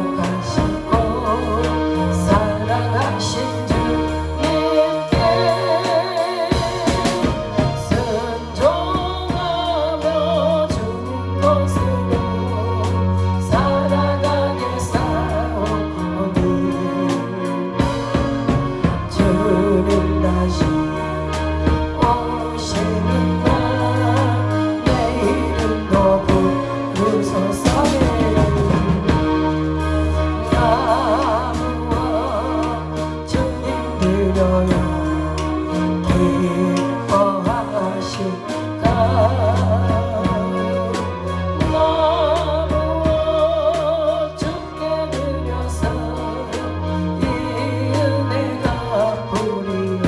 거룩하시고 사랑하신 주님께 순종하며 주님 것으로 살아가게 싸우니 주님 다시 오시는 날 내 이름도 부르소서. 나무와 주님 드려요 기뻐하실까. 나무와 주께 드려서 이 은혜가 뿌리요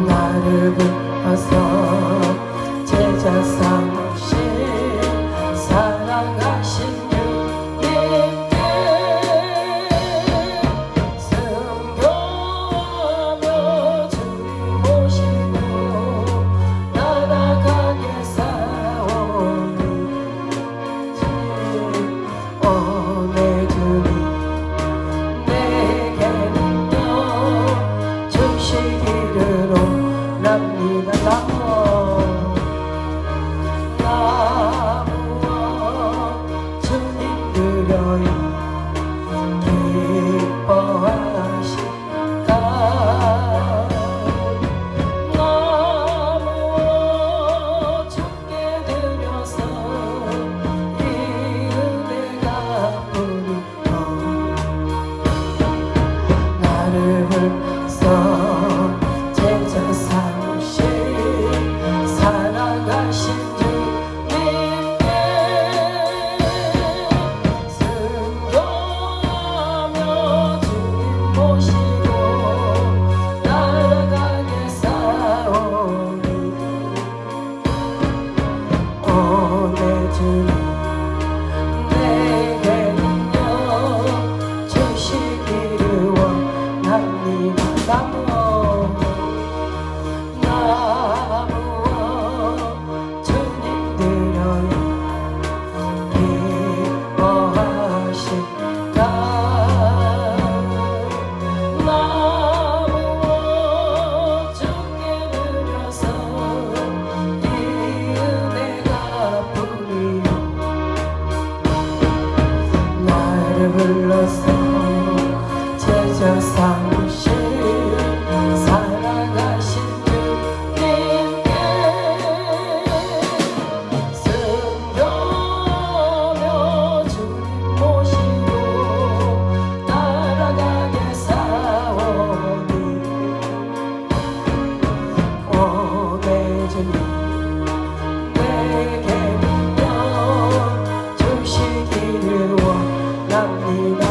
나를 불러서 제자 삼으신 사랑하신 주님께 순교하며 주님 모시고 나아가게 싸우니 오늘 주님 내게는요 주시기를 원합니다. 나무와 주님 드려요 기뻐하실까. 나무와 주께 드려서 이 은혜가 뿌리고 나를 불러서 제자 삼으신 사랑하신 주님께 순교하며 주님 모시고 나아가게 싸우니 오늘 주님 내게는요 주시기를 원합니다. 나무와 주님 드려요 기뻐하실까. 나무와 주께 드려서 이 은혜가 뿌리요 나를 불러서 제자 삼으신 사랑하신 주님께 순교하며 주님 모시고 나아가게 싸우니 오늘 주님 내게는요 주시기를 원합니다.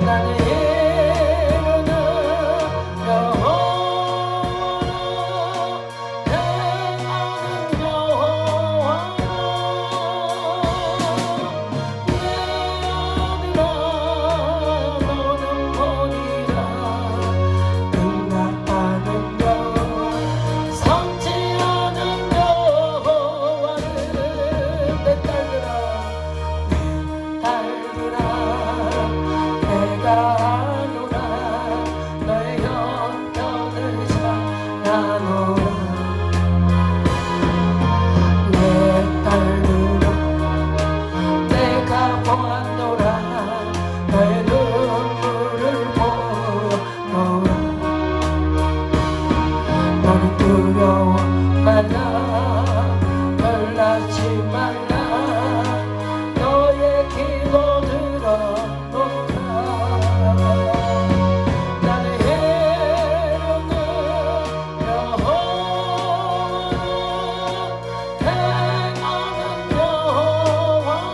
나는 이루는 여호와로 행하는 여호와로 내 아들아 너는 보리라 응답하는 여호와 성취하는 여호와를 내 딸들아 내가 아노라 너의 형편을 잘아노라 내 딸들아 내가 보았노라 너의 눈물을 보노라 너는 두려워 말라 놀라지 말라 너의 기도 들어노라 나는 이루는 여호와로 행하는 여호와로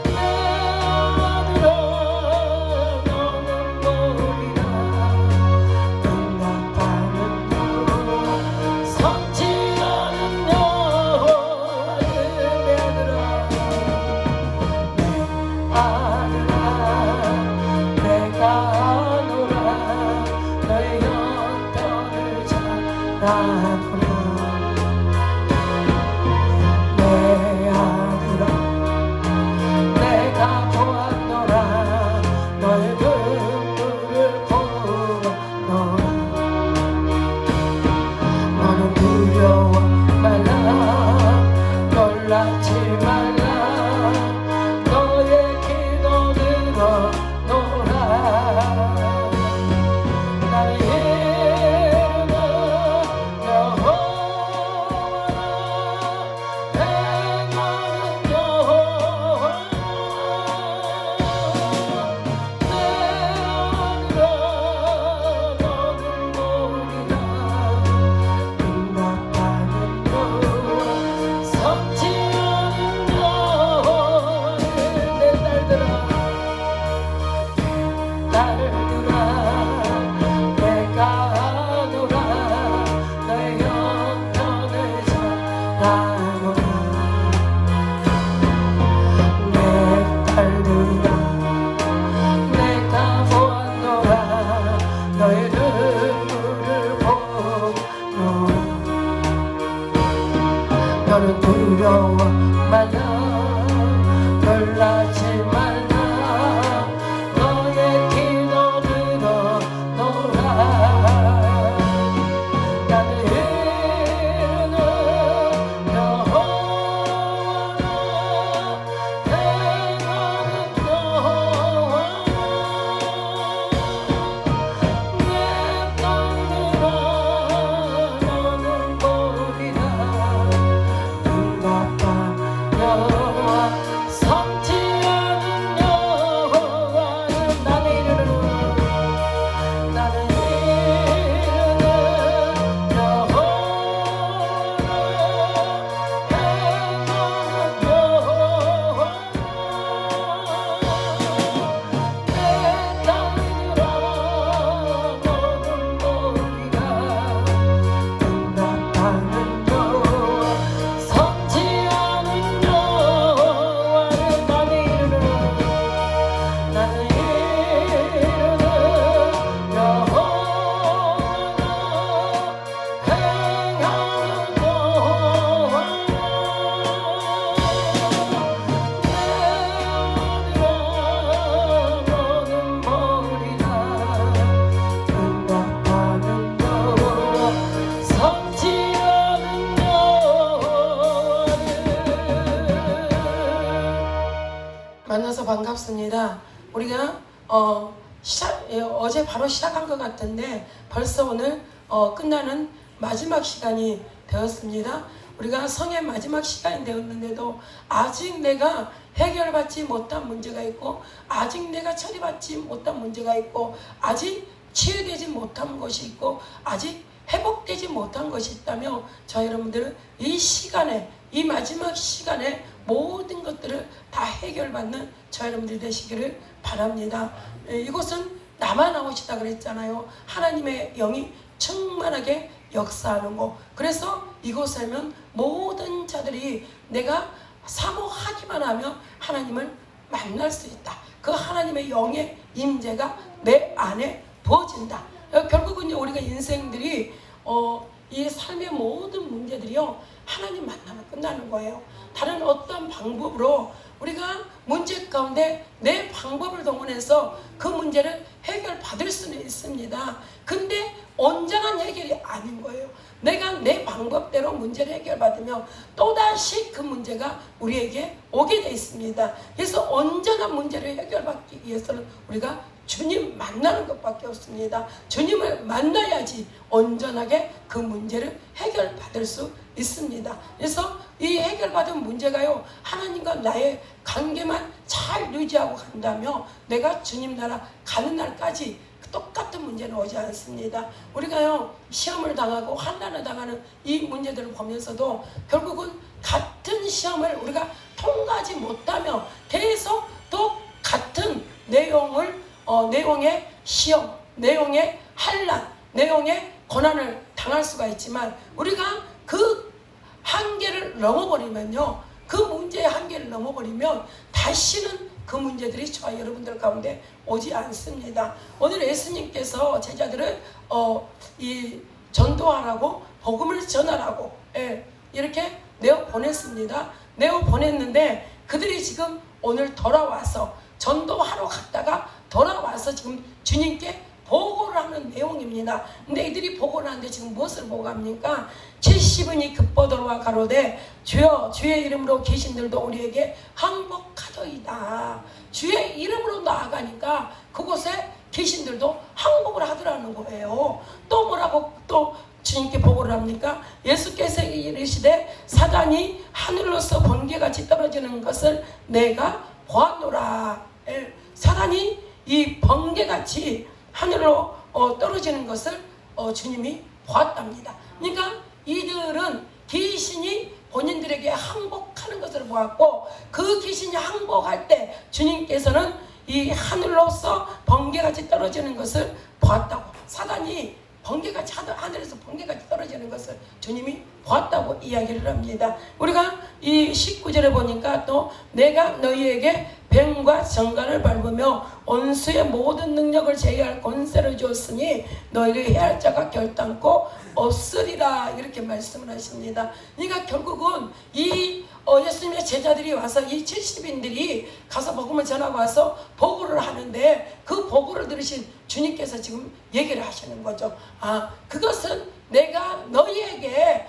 내 아들아 너는 보리라 응답하는 여호와 성취하는 여호와를 내 아들아 내가 아노라 너의 형편을 잘아노라 내 아들아 내가 보았노라 너의 눈물을 보노라 너는 두려워 말라 놀라지 말라 너의 기도 들어노라 나는 이루는 여호와로 행하는 여호와로 내 아들아 너는 보리라 응답하는 여호와 성취하는 여호와를 내 딸들아 내가 아노라 너의 형편을 잘아노라 내 딸들아 내가 보았노라 너의 눈물을 보노라 너는 두려워 말라 놀라지 말라 너의 기도 들어노라 나는 이루는 여호와로 행하는 여호와로 내 딸들아 너는 보리라 응답하는 여호와 성취하는 여호와는 나는 이루는 여호와로 행하는 여호와로 내 딸들아 너는 보리라 응답하는 여호와 성취하는 여호와를 나는 이루는 만나서 반갑습니다. 우리가 어제 바로 시작한 것 같은데 벌써 오늘 끝나는 마지막 시간이 되었습니다. 우리가 성의 마지막 시간이 되었는데도 아직 내가 해결받지 못한 문제가 있고, 아직 내가 처리받지 못한 문제가 있고, 아직 치유되지 못한 것이 있고, 아직 회복되지 못한 것이 있다며 저 여러분들은 이 시간에 이 마지막 시간에 모든 것들을 다 해결받는 저 여러분들이 되시기를 바랍니다. 이곳은 나만 나오시다 그랬잖아요. 하나님의 영이 충만하게 역사하는 곳. 그래서 이곳에는 모든 자들이 내가 사모하기만 하면 하나님을 만날 수 있다. 그 하나님의 영의 임재가 내 안에 부어진다. 결국은요, 우리가 인생들이 이 삶의 모든 문제들이요, 하나님 만나면 끝나는 거예요. 다른 어떤 방법으로 우리가 문제 가운데 내 방법을 동원해서 그 문제를 해결받을 수는 있습니다. 근데 온전한 해결이 아닌 거예요. 내가 내 방법대로 문제를 해결받으면 또다시 그 문제가 우리에게 오게 돼 있습니다. 그래서 온전한 문제를 해결받기 위해서는 우리가 주님 만나는 것밖에 없습니다. 주님을 만나야지 온전하게 그 문제를 해결받을 수 있습니다. 그래서 이 해결받은 문제가요, 하나님과 나의 관계만 잘 유지하고 간다면 내가 주님 나라 가는 날까지 똑같은 문제는 오지 않습니다. 우리가요, 시험을 당하고 환난을 당하는 이 문제들을 보면서도 결국은 같은 시험을 우리가 통과하지 못하며 계속 또 같은 내용의 시험, 내용의 환난, 내용의 고난을 당할 수가 있지만 우리가 그 한계를 넘어버리면요, 그 문제의 한계를 넘어버리면 다시는 그 문제들이 저와 여러분들 가운데 오지 않습니다. 오늘 예수님께서 제자들을 이 전도하라고, 복음을 전하라고 이렇게 내어 보냈습니다. 내어 보냈는데 그들이 지금 오늘 돌아와서 전도하러 갔다가 돌아와서 지금 주님께 보고를 하는 내용입니다. 근데 이들이 보고를 하는데 지금 무엇을 보고합니까? 70인이 급보도로와 가로되 주여 주의 이름으로 귀신들도 우리에게 항복하더이다. 주의 이름으로 나아가니까 그곳에 귀신들도 항복을 하더라는 거예요. 또 뭐라고 또 주님께 보고를 합니까? 예수께서 이르시되 사단이 하늘로서 번개같이 떨어지는 것을 내가 보았노라. 사단이 이 번개같이 하늘로 떨어지는 것을 주님이 보았답니다. 그러니까 이들은 귀신이 본인들에게 항복하는 것을 보았고, 그 귀신이 항복할 때 주님께서는 이 하늘로서 번개같이 떨어지는 것을 보았다고. 사단이 번개같이 하늘에서 번개같이 떨어지는 것을 주님이 보았다고 이야기를 합니다. 우리가 이 19절에 보니까 또 내가 너희에게 뱀과 정갈을 밟으며 원수의 모든 능력을 제어할 권세를 주었으니 너희를 해할 자가 결단코 없으리라, 이렇게 말씀을 하십니다. 그러니까 결국은 이 예수님의 제자들이 와서 이 70인들이 가서 복음을 전하고 와서 보고를 하는데 그 보고를 들으신 주님께서 지금 얘기를 하시는 거죠. 그것은 내가 너희에게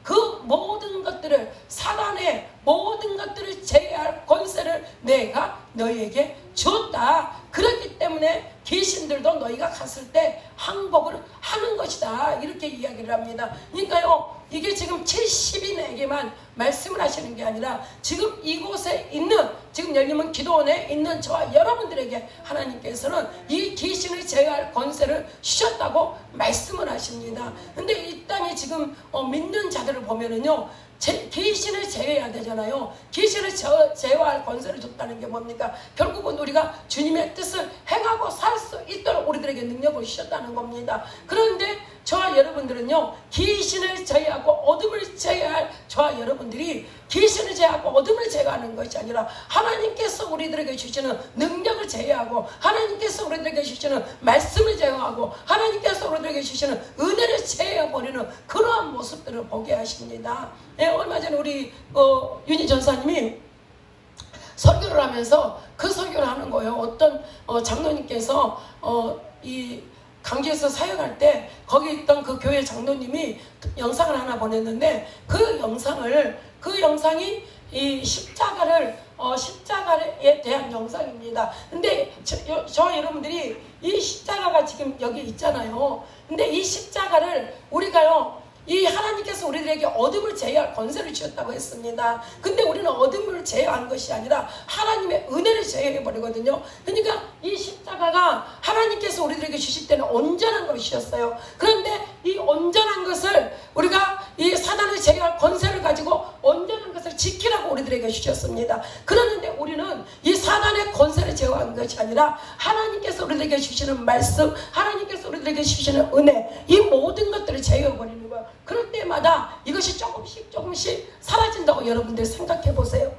그 모든 것들을, 사단의 모든 것들을 제어할 권세를 내가 너희에게 주었다. 그렇기 때문에 귀신들도 너희가 갔을 때 항복을 하는 것이다, 이렇게 이야기를 합니다. 그러니까요, 이게 지금 70인에게만 말씀을 하시는 게 아니라 지금 이곳에 있는, 지금 열리면 기도원에 있는 저와 여러분들에게 하나님께서는 이 귀신을 제어할 권세를 주셨다고 말씀을 하십니다. 근데 이 땅에 지금 믿는 자들을 보면은요, 귀신을 제어해야 되잖아요. 귀신을 제어할 권세를 줬다는 게 뭡니까? 결국은 우리가 주님의 뜻을 행하고 살 수 있도록 우리들에게 능력을 주셨다는 겁니다. 그런데 저와 여러분들은요, 귀신을 제어하고 어둠을 제어할 저와 여러분들이 귀신을 제어하고 어둠을 제어하는 것이 아니라 하나님께서 우리들에게 주시는 능력을 제어하고, 하나님께서 우리들에게 주시는 말씀을 제어하고, 하나님께서 우리들에게 주시는 은혜를 제어해버리는 그러한 모습들을 보게 하십니다. 얼마 전에 우리 윤희 전사님이 설교를 하면서 그 설교를 하는 거예요. 어떤 장로님께서 이 강주에서 사역할 때 거기 있던 그 교회 장로님이 영상을 하나 보냈는데 그 영상이 이 십자가에 대한 영상입니다. 근데 저 여러분들이 이 십자가가 지금 여기 있잖아요. 근데 이 십자가를 우리가요, 이 하나님께서 우리들에게 어둠을 제어할 권세를 주셨다고 했습니다. 근데 우리는 어둠을 제어하는 것이 아니라 하나님의 은혜를 제어해버리거든요. 그러니까 이 십자가 십자가가 하나님께서 우리들에게 주실 때는 온전한 것이었어요. 그런데 이 온전한 것을 우리가 이 사단을 제거할 권세를 가지고 온전한 것을 지키라고 우리들에게 주셨습니다. 그러는데 우리는 이 사단의 권세를 제거한 것이 아니라 하나님께서 우리들에게 주시는 말씀, 하나님께서 우리들에게 주시는 은혜, 이 모든 것들을 제거해버리는 거예요. 그럴 때마다 이것이 조금씩 사라진다고 여러분들 생각해 보세요.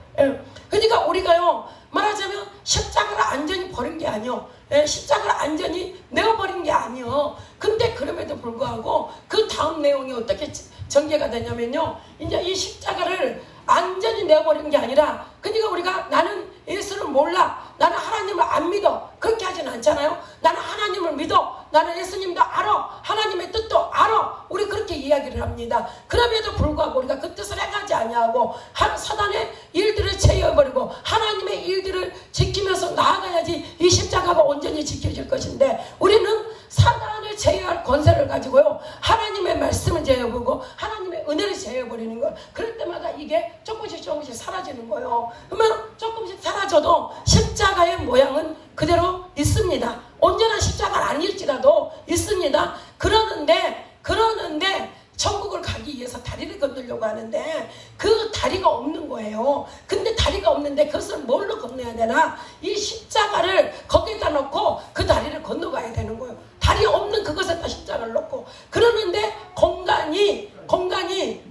그러니까 우리가요, 말하자면 십자가를 완전히 버린 게 아니요, 십자가를 완전히 내어버린 게 아니요. 근데 그럼에도 불구하고 그 다음 내용이 어떻게 전개가 되냐면요, 이제 이 십자가를 완전히 내어버린 게 아니라, 그러니까 우리가 나는 예수를 몰라, 나는 하나님을 안 믿어, 그렇게 하진 않잖아요. 나는 하나님을 믿어, 나는 예수님도 알아, 하나님의 뜻도 알아, 우리 그렇게 이야기를 합니다. 그럼에도 불구하고 우리가 그 뜻을 행하지 아니하고 사단의 일들을 제어해버리고 하나님의 일들을 지키면서 나아가야지 이 십자가가 온전히 지켜질 것인데, 우리는 사단을 제어할 권세를 가지고요, 하나님의 말씀을 제어해보고 하나님의 은혜를 제어해버리는 거예요. 그럴 때마다 이게 조금씩 사라지는 거예요. 그러면 조금씩 사라져도 십자가의 모양은 그대로 있습니다. 온전한 십자가는 아닐지라도 있습니다. 그러는데 천국을 가기 위해서 다리를 건너려고 하는데 그 다리가 없는 거예요. 근데 다리가 없는데 그것을 뭘로 건너야 되나? 이 십자가를 거기다 놓고 그 다리를 건너가야 되는 거예요. 다리 없는 그것에다 십자가를 놓고. 그러는데 공간이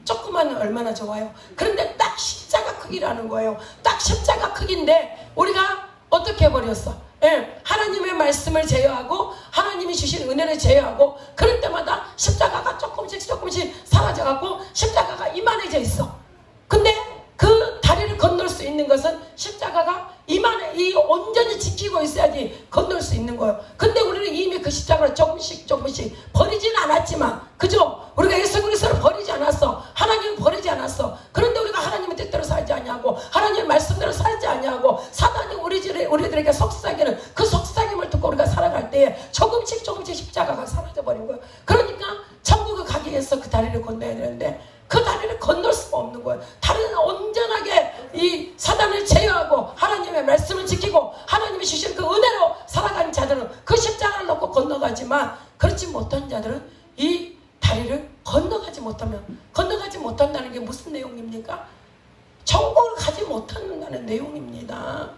조그마하면 얼마나 좋아요. 그런데 딱 십자가 크기라는 거예요. 딱 십자가 크기인데 우리가 어떻게 해버렸어? 하나님의 말씀을 제어하고 하나님이 주신 은혜를 제어하고, 그럴 때마다 십자가가 조금씩 사라져갖고 십자가가 이만해져 있어. 근데 그 다리를 건널 수 있는 것은 십자가가 이 온전히 지키고 있어야지 건널 수 있는 거예요. 근데 우리는 이미 그 십자가를 조금씩 버리지는 않았지만, 그죠? 우리가 예수 그리스도를 버리지 않았어. 하나님은 버리지 않았어. 그런데 우리가 하나님의 뜻대로 살지 아니하고 하나님의 말씀대로 살지 아니하고 사단이 우리들에게 속삭이는 그 속삭임을 듣고 우리가 살아갈 때에 조금씩 십자가가 사라져버린 거예요. 그러니까 천국을 가기 위해서 그 다리를 건너야 되는데 그 다리를 건널 수가 없는 거예요. 다리는 온전하게 이 사단을 제어하고 하나님의 말씀을 지키고 하나님이 주신 그 은혜로 살아가는 자들은 그 십자가를 놓고 건너가지만, 그렇지 못한 자들은 이 다리를 건너가지 못한다는 게 무슨 내용입니까? 천국을 가지 못한다는 내용입니다.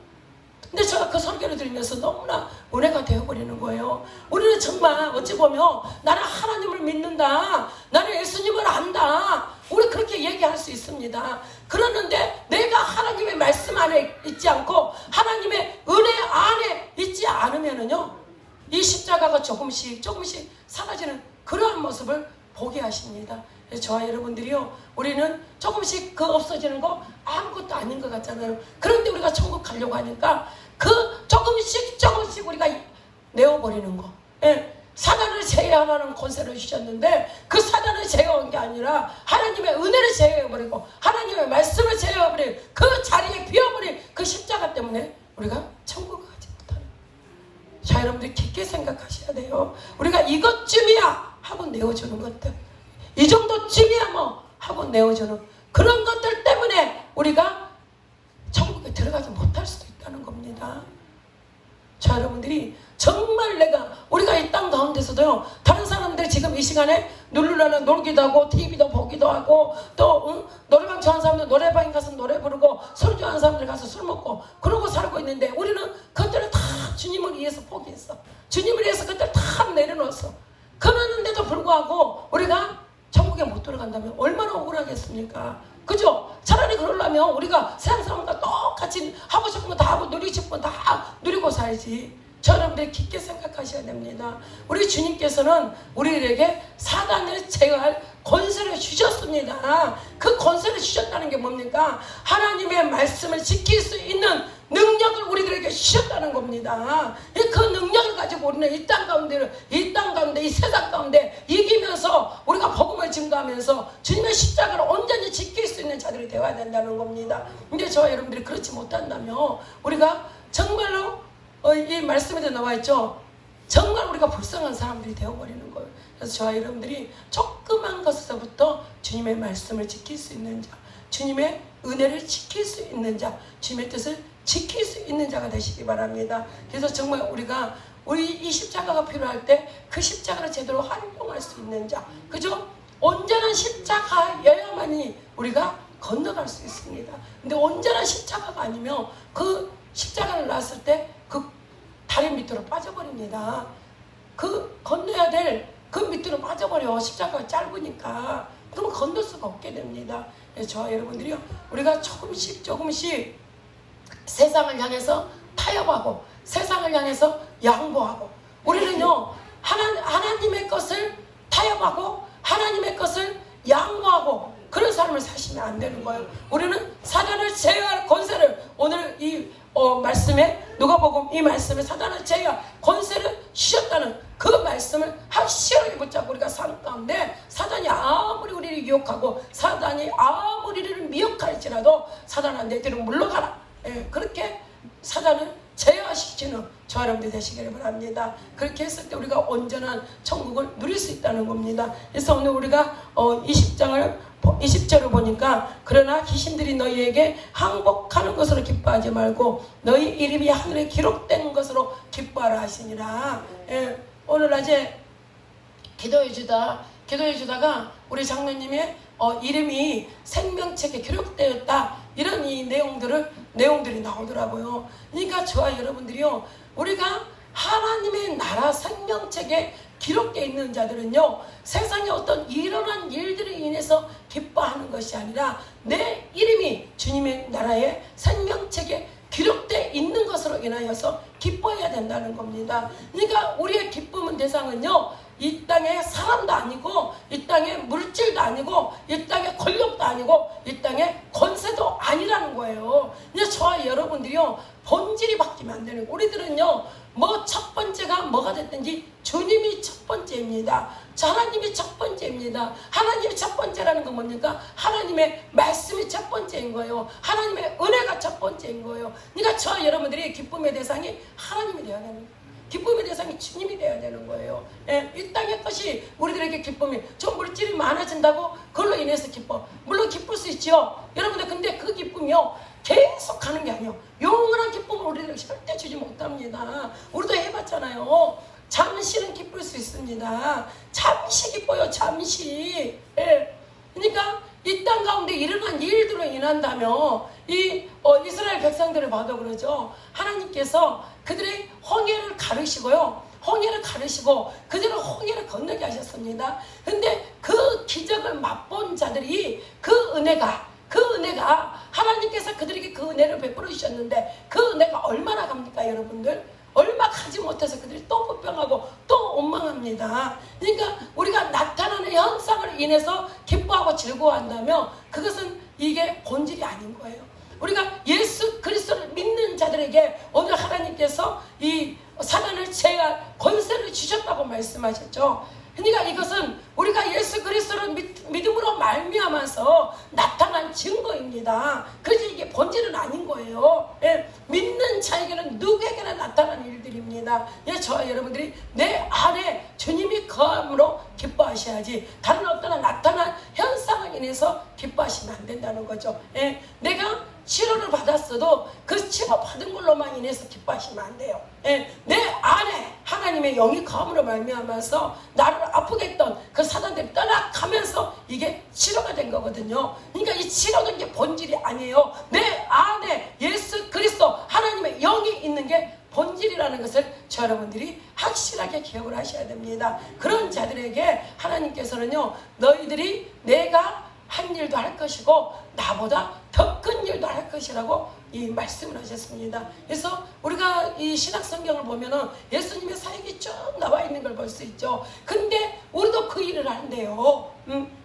근데 제가 그 설교를 들으면서 너무나 은혜가 되어버리는 거예요. 우리는 정말 어찌 보면 나는 하나님을 믿는다, 나는 예수님을 안다, 우리 그렇게 얘기할 수 있습니다. 그러는데 내가 하나님의 말씀 안에 있지 않고 하나님의 은혜 안에 있지 않으면은요, 이 십자가가 조금씩 사라지는 그러한 모습을 보게 하십니다. 저와 여러분들이요, 우리는 조금씩 그 없어지는 거 아무것도 아닌 것 같잖아요. 그런데 우리가 천국 가려고 하니까 그 조금씩 우리가 내어버리는 거. 사단을 제어하라는 권세를 주셨는데 그 사단을 제어한 게 아니라 하나님의 은혜를 제어해버리고 하나님의 말씀을 제어해버린 그 자리에 비워버린 그 십자가 때문에 우리가 천국을 가지 못하는 거예요. 자, 여러분들 깊게 생각하셔야 돼요. 우리가 이것쯤이야 하고 내어주는 것들, 이 정도쯤이야 뭐 하고 내어주는 그런 것들 때문에 우리가 천국에 들어가지 못할 수도 있다는 겁니다. 자, 여러분들이 정말 우리가 이 땅 가운데서도요, 다른 사람들 지금 이 시간에 누르려는 놀기도 하고 TV도 보기도 하고 또 노래방 좋아하는 사람들 노래방에 가서 노래 부르고 술 좋아하는 사람들 가서 술 먹고 그러고 살고 있는데, 우리는 그것들을 다 주님을 위해서 포기했어. 주님을 위해서 그것들 다 내려놓았어. 그러는데도 불구하고 우리가 천국에 못 들어간다면 얼마나 억울하겠습니까? 그죠? 차라리 그러려면 우리가 세상 사람과 똑같이 하고 싶은 거 다 하고 누리고 싶은 거 다 누리고 살지. 여러분들 깊게 생각하셔야 됩니다. 우리 주님께서는 우리에게 사단을 제어할 권세를 주셨습니다. 그 권세를 주셨다는 게 뭡니까? 하나님의 말씀을 지킬 수 있는 능력을 우리들에게 주셨다는 겁니다. 그 능력을 가지고 우리는 이 땅 가운데 이 세상 가운데 이기면서 우리가 복음을 증거하면서 주님의 십자가를 온전히 지킬 수 있는 자들이 되어야 된다는 겁니다. 근데 저와 여러분들이 그렇지 못한다면 우리가 정말로 이 말씀에도 나와 있죠. 정말 우리가 불쌍한 사람들이 되어버리는 거예요. 그래서 저와 여러분들이 조그만 것에서부터 주님의 말씀을 지킬 수 있는 자, 주님의 은혜를 지킬 수 있는 자, 주님의 뜻을 지킬 수 있는 자가 되시기 바랍니다. 그래서 정말 우리가 이 십자가가 필요할 때 그 십자가를 제대로 활용할 수 있는 자, 그죠? 온전한 십자가여야만이 우리가 건너갈 수 있습니다. 근데 온전한 십자가가 아니면 그 십자가를 놨을 때 그 다리 밑으로 빠져버립니다. 그 건너야 될 그 밑으로 빠져버려. 십자가가 짧으니까. 그러면 건널 수가 없게 됩니다. 저와 여러분들이요, 우리가 조금씩 세상을 향해서 타협하고 세상을 향해서 양보하고, 우리는요 하나님의 것을 타협하고 하나님의 것을 양보하고 그런 삶을 사시면 안 되는 거예요. 우리는 사단을 제어할 권세를, 오늘 이 말씀에, 누가복음 이 말씀에 사단을 제어할 권세를 주셨다는 그 말씀을 확실하게 붙잡고 우리가 삶 가운데 사단이 아무리 우리를 유혹하고 사단이 아무리 우리를 미혹할지라도 사단아 내 뒤로 물러가라. 그렇게 사단을 제어시키는 저와 여러분들 되시기를 바랍니다. 그렇게 했을 때 우리가 온전한 천국을 누릴 수 있다는 겁니다. 그래서 오늘 우리가 20절을 보니까, 그러나 귀신들이 너희에게 항복하는 것으로 기뻐하지 말고 너희 이름이 하늘에 기록된 것으로 기뻐하라 하시니라. 오늘 낮에 기도해 주다가 우리 장로님의 이름이 생명책에 기록되었다, 이런 이 내용들이 나오더라고요. 그러니까 저와 여러분들이요, 우리가 하나님의 나라 생명책에 기록되어 있는 자들은요, 세상에 어떤 일어난 일들에 인해서 기뻐하는 것이 아니라 내 이름이 주님의 나라의 생명책에 기록되어 있는 것으로 인하여서 기뻐해야 된다는 겁니다. 그러니까 우리의 기쁨은 대상은요, 이 땅의 사람도 아니고 이 땅의 물질도 아니고 이 땅의 권력도 아니고 이 땅의 권세도 아니라는 거예요. 그래서 저와 여러분들이요, 본질이 바뀌면 안 되는 거예요. 우리들은요, 뭐 첫 번째가 뭐가 됐든지 주님이 첫 번째입니다. 하나님이 첫 번째입니다. 하나님이 첫 번째라는 건 뭡니까? 하나님의 말씀이 첫 번째인 거예요. 하나님의 은혜가 첫 번째인 거예요. 그러니까 저와 여러분들이 기쁨의 대상이 하나님이 되어야 되는 거예요. 기쁨의 대상이 주님이 되어야 되는 거예요. 이 땅의 것이 우리들에게 기쁨이, 좀 물질이 많아진다고 그걸로 인해서 기뻐. 물론 기쁠 수 있죠. 여러분들, 근데 그 기쁨이요, 계속 가는 게 아니에요. 영원한 기쁨을 우리들에게 절대 주지 못합니다. 우리도 해봤잖아요. 잠시는 기쁠 수 있습니다. 잠시 기뻐요, 잠시. 그러니까 이 땅 가운데 일어난 일들로 인한다면 이스라엘 백성들을 봐도 그러죠. 하나님께서 그들의 홍해를 가르시고요, 홍해를 가르시고 그들은 홍해를 건너게 하셨습니다. 근데 그 기적을 맛본 자들이 그 은혜가 하나님께서 그들에게 그 은혜를 베풀어 주셨는데 그 은혜가 얼마나 갑니까, 여러분들? 얼마 가지 못해서 그들이 또 불평하고 또 원망합니다. 그러니까 우리가 나타나는 현상을 인해서 기뻐하고 즐거워한다면 그것은 이게 본질이 아닌 거예요. 우리가 예수 그리스도를 믿는 자들에게 오늘 하나님께서 이 사단을 제어할 권세를 주셨다고 말씀하셨죠. 그러니까 이것은 우리가 예수 그리스도를 믿음으로 말미암아서 나타난 증거입니다. 그래서 이게 본질은 아닌 거예요. 믿는 자에게는 누구에게나 나타난 일들입니다. 저와 여러분들이 내 안에 주님이 거함으로 기뻐하셔야지 다른 어떤 나타난 현상을 인해서 기뻐하시면 안 된다는 거죠. 내가 치료를 받았어도 그 치료 받은 걸로만 인해서 기뻐하시면 안 돼요. 내 안에 하나님의 영이 거함으로 말미암아서 나를 아프게 했던 그 사단들이 떠나가면서 이게 치료가 된 거거든요. 그러니까 이 치료는 게 본질이 아니에요. 내 안에 예수 그리스도 하나님의 영이 있는 게 본질이라는 것을 저 여러분들이 확실하게 기억을 하셔야 됩니다. 그런 자들에게 하나님께서는요, 너희들이 내가 한 일도 할 것이고 나보다 더 큰 일도 할 것이라고 이 말씀을 하셨습니다. 그래서 우리가 이 신약 성경을 보면은 예수님의 사역이 쭉 나와 있는 걸 볼 수 있죠. 근데 우리도 그 일을 한대요.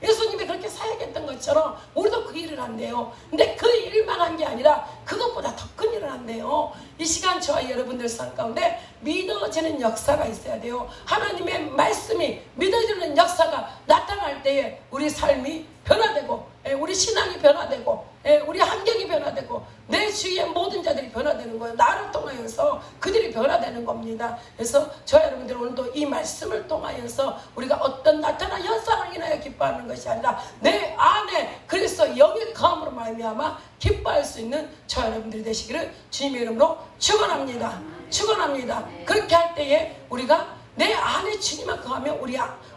예수님이 그렇게 사역했던 것처럼 우리도 그 일을 한대요. 근데 그 일만 한 게 아니라 그것보다 더 큰 일을 한대요. 이 시간 저와 여러분들 삶 가운데 믿어지는 역사가 있어야 돼요. 하나님의 말씀이 믿어지는 역사가 나타날 때에 우리 삶이 변화되고 우리 신앙이 변화되고 우리 환경이 변화되고 내 주위의 모든 자들이 변화되는 거예요. 나를 통하여서 그들이 변화되는 겁니다. 그래서 저 여러분들 오늘도 이 말씀을 통하여서 우리가 어떤 나타난 현상을 인하여 기뻐하는 것이 아니라 내 안에 그리스도 영의 거함으로 말미암아 기뻐할 수 있는 저 여러분들이 되시기를 주님의 이름으로 축원합니다. 축원합니다. 그렇게 할 때에 우리가 내 안에 주님만 거하면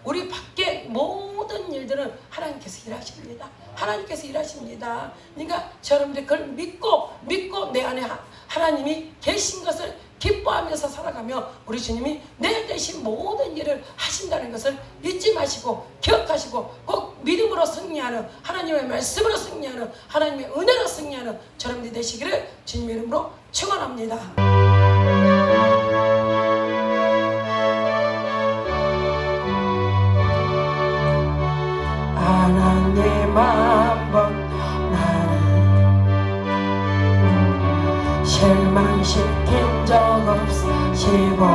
우리 밖에 모든 일들은 하나님께서 일하십니다. 하나님께서 일하십니다. 그러니까 여러분들 그걸 믿고 내 안에 하나님이 계신 것을 기뻐하면서 살아가며 우리 주님이 내 대신 모든 일을 하신다는 것을 잊지 마시고 기억하시고 꼭 믿음으로 승리하는 하나님의 말씀으로 승리하는 하나님의 은혜로 승리하는 여러분들이 되시기를 주님의 이름으로 축원합니다. 하나님 한번 나를 실망시킨 적 없으시고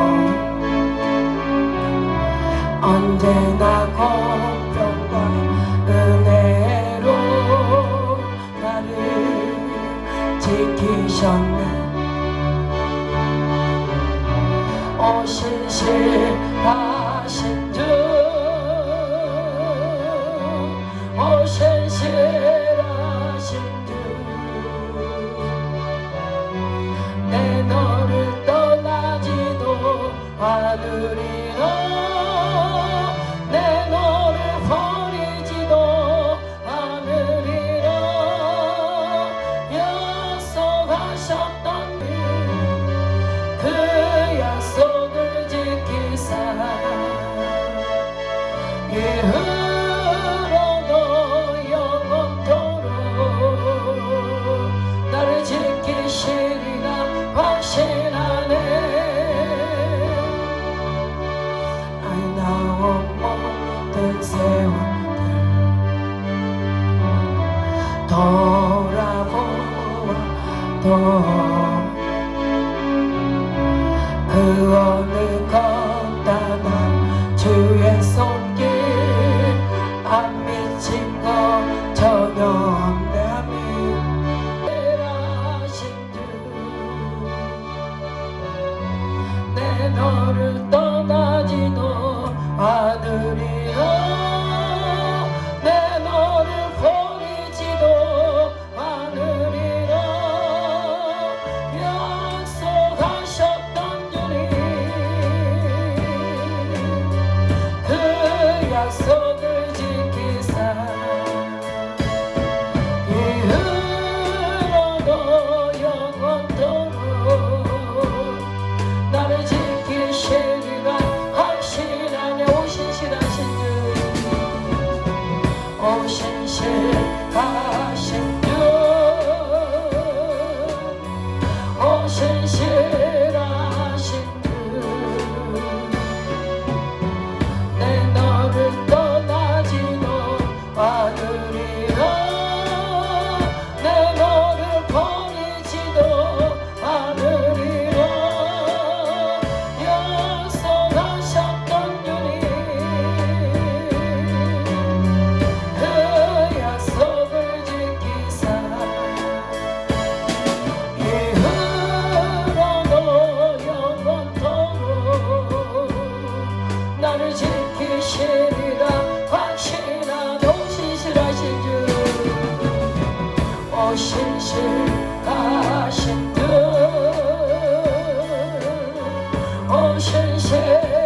언제나 공평과 은혜로 나를 지키셨네. 오 신실하신 주 오 신실하신 주 내 너를 떠나지도 않으리라 내 너를 버리지도 않으리라 약속하셨던 그 약속을 지키사 지키시리라 확신하네. 아름다운 모든 세월들 돌아보아도 그 어느 건단한 주의 손길 안 미친 것 전혀 없네. 너를 떠나지도 않으리라 내 너를 버리지도 않으리라 약속하셨던 주님 그 약속을 지키사 이후로도 영원토록 나를 지키시리라 확신하네. 오 신실하신 주 오 신실하신 주 오 신실하신 주 내 너를 떠나지도 않으리라 내 너를 버리지도 않으리라 약속하셨던 주님 그 약속을 지키사 이후로도 영원토록 나를 지키시리라 확신한 오 신실하신 주 오 신실하신 주 오 신실